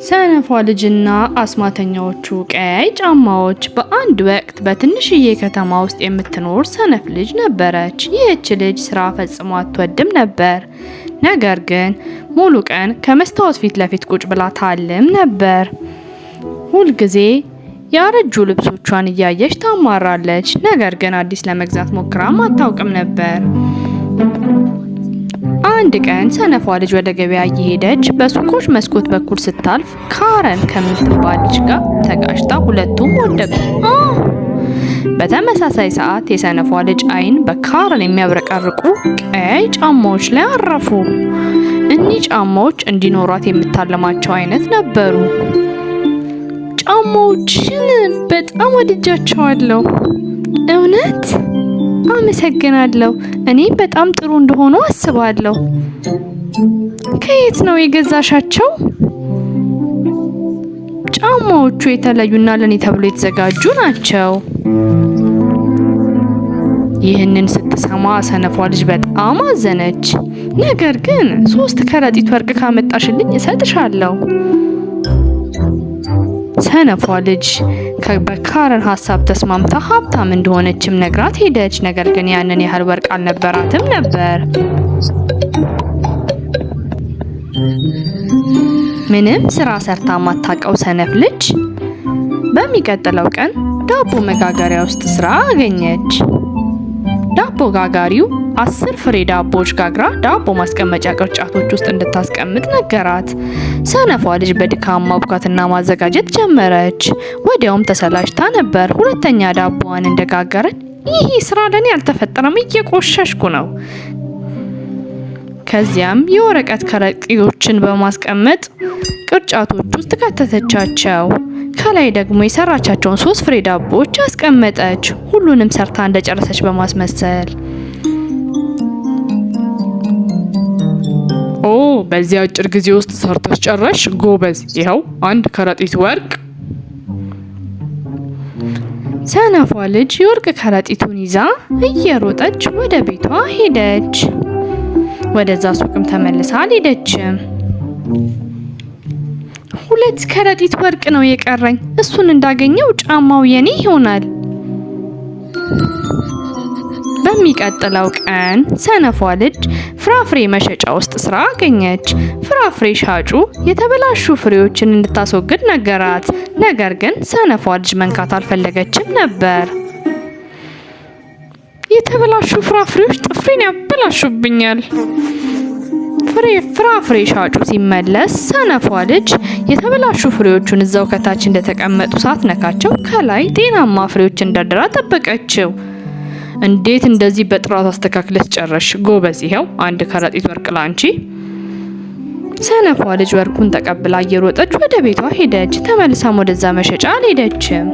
ሰነፏ ልጅና አስማተኛዎቹ ቀያይ ጫማዎች። በአንድ ወቅት በትንሽዬ ከተማ ውስጥ የምትኖር ሰነፍ ልጅ ነበረች። ይህች ልጅ ስራ ፈጽሞ አትወድም ነበር። ነገር ግን ሙሉ ቀን ከመስታወት ፊት ለፊት ቁጭ ብላ ታልም ነበር። ሁልጊዜ ያረጁ ልብሶቿን እያየች ታማራለች። ነገር ግን አዲስ ለመግዛት ሞክራም አታውቅም ነበር። አንድ ቀን ሰነፏ ልጅ ወደ ገበያ እየሄደች በሱቆች መስኮት በኩል ስታልፍ ካረን ከምትባል ልጅ ጋር ተጋጭታ ሁለቱም ወደቁ። በተመሳሳይ ሰዓት የሰነፏ ልጅ ዓይን በካረን የሚያብረቀርቁ ቀይ ጫማዎች ላይ አረፉ። እኒህ ጫማዎች እንዲኖሯት የምታለማቸው አይነት ነበሩ። ጫማዎችን በጣም ወድጃቸዋለሁ። እውነት? አመሰግናለሁ። እኔ በጣም ጥሩ እንደሆኑ አስባለሁ። ከየት ነው የገዛሻቸው? ጫማዎቹ የተለዩና ለኔ ተብሎ የተዘጋጁ ናቸው። ይህንን ስትሰማ ሰነፏ ልጅ በጣም አዘነች። ነገር ግን 3 ከረጢት ወርቅ ካመጣሽልኝ እሰጥሻለሁ። ሰነፏ ልጅ በካረን ሀሳብ ተስማምታ ሀብታም እንደሆነችም ነግራት ሄደች። ነገር ግን ያንን ያህል ወርቅ አልነበራትም ነበር። ምንም ስራ ሰርታ ማታውቀው ሰነፍ ልጅ በሚቀጥለው ቀን ዳቦ መጋገሪያ ውስጥ ስራ አገኘች። ዳቦ ጋጋሪው 10 ፍሬ ዳቦዎች ጋግራ ዳቦ ማስቀመጫ ቅርጫቶች ውስጥ እንድታስቀምጥ ነገራት። ሰነፏ ልጅ በድካም ማቡካትና ማዘጋጀት ጀመረች። ወዲያውም ተሰላችታ ነበር። ሁለተኛ ዳቦዋን እንደጋገረች ይህ ስራ ለኔ አልተፈጠረም፣ እየቆሸሽኩ ነው። ከዚያም የወረቀት ከረጢቶችን በማስቀመጥ ቅርጫቶች ውስጥ ከተተቻቸው። ከላይ ደግሞ የሰራቻቸውን 3 ፍሬ ዳቦዎች አስቀመጠች። ሁሉንም ሰርታ እንደጨረሰች በማስመሰል በዚህ አጭር ጊዜ ውስጥ ሰርተሽ ጨረሽ፣ ጎበዝ! ይኸው 1 ከረጢት ወርቅ። ሰነፏ ልጅ የወርቅ ከረጢቱን ይዛ እየሮጠች ወደ ቤቷ ሄደች። ወደዛ ሱቅም ተመልሳ አልሄደችም። 2 ከረጢት ወርቅ ነው የቀረኝ። እሱን እንዳገኘው ጫማው የኔ ይሆናል። በሚቀጥለው ቀን ሰነፏ ልጅ ፍራፍሬ መሸጫ ውስጥ ስራ አገኘች። ፍራፍሬ ሻጩ የተበላሹ ፍሬዎችን እንድታስወግድ ነገራት። ነገር ግን ሰነፏ ልጅ መንካት አልፈለገችም ነበር። የተበላሹ ፍራፍሬዎች ጥፍሬን ያበላሹብኛል። ፍራፍሬ ሻጩ ሲመለስ ሰነፏ ልጅ የተበላሹ ፍሬዎቹን እዛው ከታች እንደተቀመጡ ሳትነካቸው ከላይ ጤናማ ፍሬዎች እንደደራ ጠበቀችው። እንዴት እንደዚህ በጥራት አስተካክለሽ ጨረሽ? ጎበዝ! ይኸው 1 ከረጢት ወርቅ ላንቺ። ሰነፏ ልጅ ወርቁን ተቀብላ እየሮጠች ወደ ቤቷ ሄደች። ተመልሳም ወደዛ መሸጫ አልሄደችም።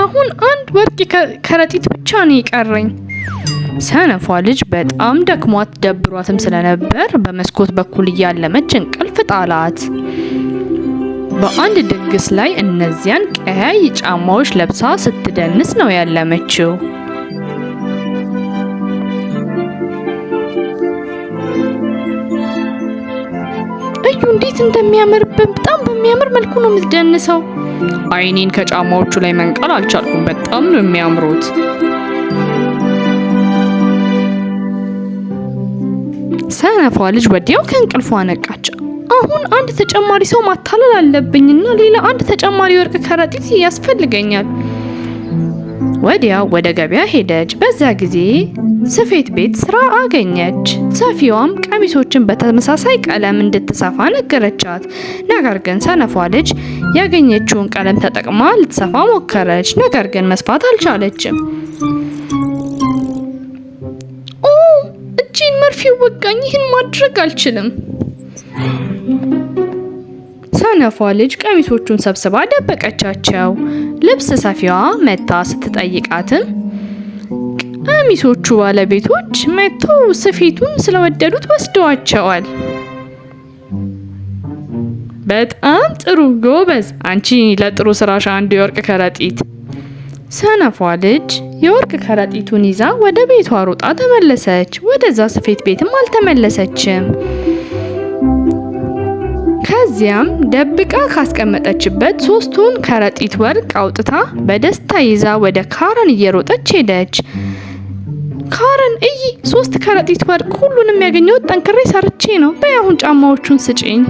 አሁን 1 ወርቅ ከረጢት ብቻ ነው የቀረኝ። ሰነፏ ልጅ በጣም ደክሟት ደብሯትም ስለነበር በመስኮት በኩል እያለመች እንቅልፍ ጣላት። በአንድ ድግስ ላይ እነዚያን ቀያይ ጫማዎች ለብሳ ስትደንስ ነው ያለመችው። እዩ እንዴት እንደሚያምር! በጣም በሚያምር መልኩ ነው የምትደንሰው። ዓይኔን ከጫማዎቹ ላይ መንቀል አልቻልኩም። በጣም ነው የሚያምሩት። ሰነፏ ልጅ ወዲያው ከእንቅልፏ ነቃች። አሁን 1 ተጨማሪ ሰው ማታለል አለብኝና ሌላ 1 ተጨማሪ ወርቅ ከረጢት ያስፈልገኛል። ወዲያው ወደ ገበያ ሄደች። በዛ ጊዜ ስፌት ቤት ስራ አገኘች። ሰፊዋም ቀሚሶችን በተመሳሳይ ቀለም እንድትሰፋ ነገረቻት። ነገር ግን ሰነፏ ልጅ ያገኘችውን ቀለም ተጠቅማ ልትሰፋ ሞከረች። ነገር ግን መስፋት አልቻለችም። እጄን መርፌው ወጋኝ። ይህን ማድረግ አልችልም። ሰነፏ ልጅ ቀሚሶቹን ሰብስባ ደበቀቻቸው። ልብስ ሰፊዋ መታ ስትጠይቃትም ቀሚሶቹ ባለቤቶች መጥተው ስፌቱን ስለወደዱት ወስደዋቸዋል። በጣም ጥሩ ጎበዝ! አንቺ ለጥሩ ስራሽ 1 የወርቅ ከረጢት። ሰነፏ ልጅ የወርቅ ከረጢቱን ይዛ ወደ ቤቷ ሮጣ ተመለሰች። ወደዛ ስፌት ቤትም አልተመለሰችም። ከዚያም ደብቃ ካስቀመጠችበት 3ቱን ከረጢት ወርቅ አውጥታ በደስታ ይዛ ወደ ካረን እየሮጠች ሄደች። ካረን 3 ከረጢት ወርቅ፣ ሁሉንም ያገኘሁት ጠንክሬ ሰርቼ ነው። በያሁን ጫማዎቹን ስጪኝ።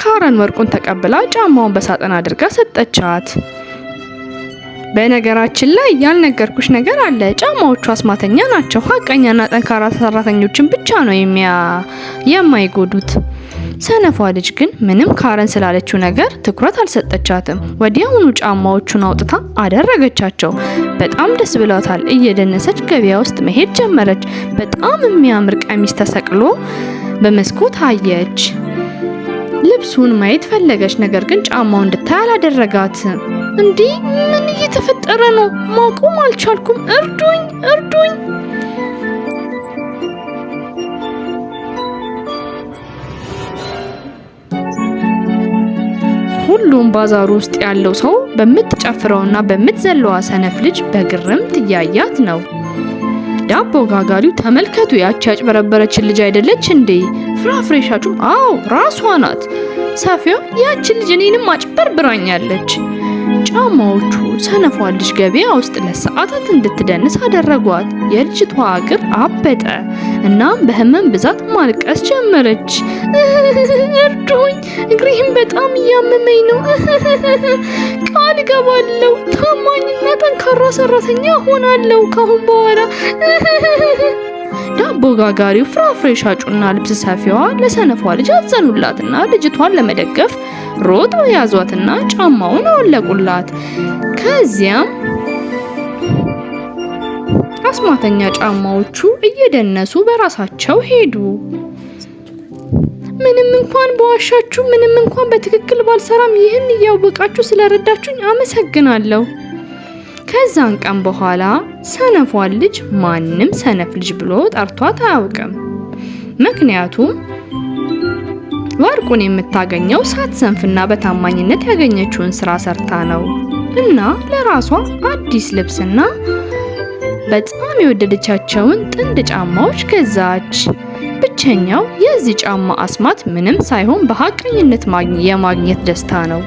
ካረን ወርቁን ተቀብላ ጫማውን በሳጥን አድርጋ ሰጠቻት። በነገራችን ላይ ያልነገርኩሽ ነገር አለ። ጫማዎቹ አስማተኛ ናቸው። ሀቀኛና ጠንካራ ሰራተኞችን ብቻ ነው የማይጎዱት። ሰነፏ ልጅ ግን ምንም ካረን ስላለችው ነገር ትኩረት አልሰጠቻትም። ወዲያውኑ ጫማዎቹን አውጥታ አደረገቻቸው። በጣም ደስ ብሏታል። እየደነሰች ገበያ ውስጥ መሄድ ጀመረች። በጣም የሚያምር ቀሚስ ተሰቅሎ በመስኮት አየች። ልብሱን ማየት ፈለገች፣ ነገር ግን ጫማው እንድታይ አላደረጋትም። እንዲህ ምን እየተፈጠረ ነው? ማቆም አልቻልኩም። እርዱኝ፣ እርዱኝ! ሁሉም ባዛሩ ውስጥ ያለው ሰው በምትጨፍረውና በምትዘለዋ ሰነፍ ልጅ በግርምት እያያት ነው። ዳቦ ጋጋሪው ተመልከቱ፣ ያቺ ያጭበረበረችን ልጅ አይደለች እንዴ? ፍራፍሬ ሻጩም አዎ ራሷ ናት። ሰፊያ ያቺ ልጅ እኔንም አጭበርብራኛለች። ጫማዎቹ ሰነፏ ልጅ ገበያ ውስጥ ለሰዓታት እንድትደንስ አደረጓት። የልጅቷ እግር አበጠ። እናም በህመም ብዛት ማልቀስ ጀመረች። እርዱኝ፣ እግሬም በጣም እያመመኝ ነው። ቃል እገባለሁ፣ ታማኝና ጠንካራ ሰራተኛ ሆናለሁ ካሁን በኋላ። ዳቦ ጋጋሪው፣ ፍራፍሬ ሻጩና ልብስ ሰፊዋ ለሰነፏ ልጅ አዘኑላትና ልጅቷን ለመደገፍ ሮጠው ያዟትና ጫማውን አወለቁላት። ከዚያም አስማተኛ ጫማዎቹ እየደነሱ በራሳቸው ሄዱ። ምንም እንኳን በዋሻችሁ፣ ምንም እንኳን በትክክል ባልሰራም ይህን እያወቃችሁ ስለረዳችሁኝ አመሰግናለሁ። ከዛን ቀን በኋላ ሰነፏን ልጅ ማንም ሰነፍ ልጅ ብሎ ጠርቷት አያውቅም። ምክንያቱም ወርቁን የምታገኘው ሳትሰንፍና በታማኝነት ያገኘችውን ስራ ሰርታ ነው። እና ለራሷ አዲስ ልብስና በጣም የወደደቻቸውን ጥንድ ጫማዎች ገዛች። ብቸኛው የዚህ ጫማ አስማት ምንም ሳይሆን በሐቀኝነት የማግኘት ደስታ ነው።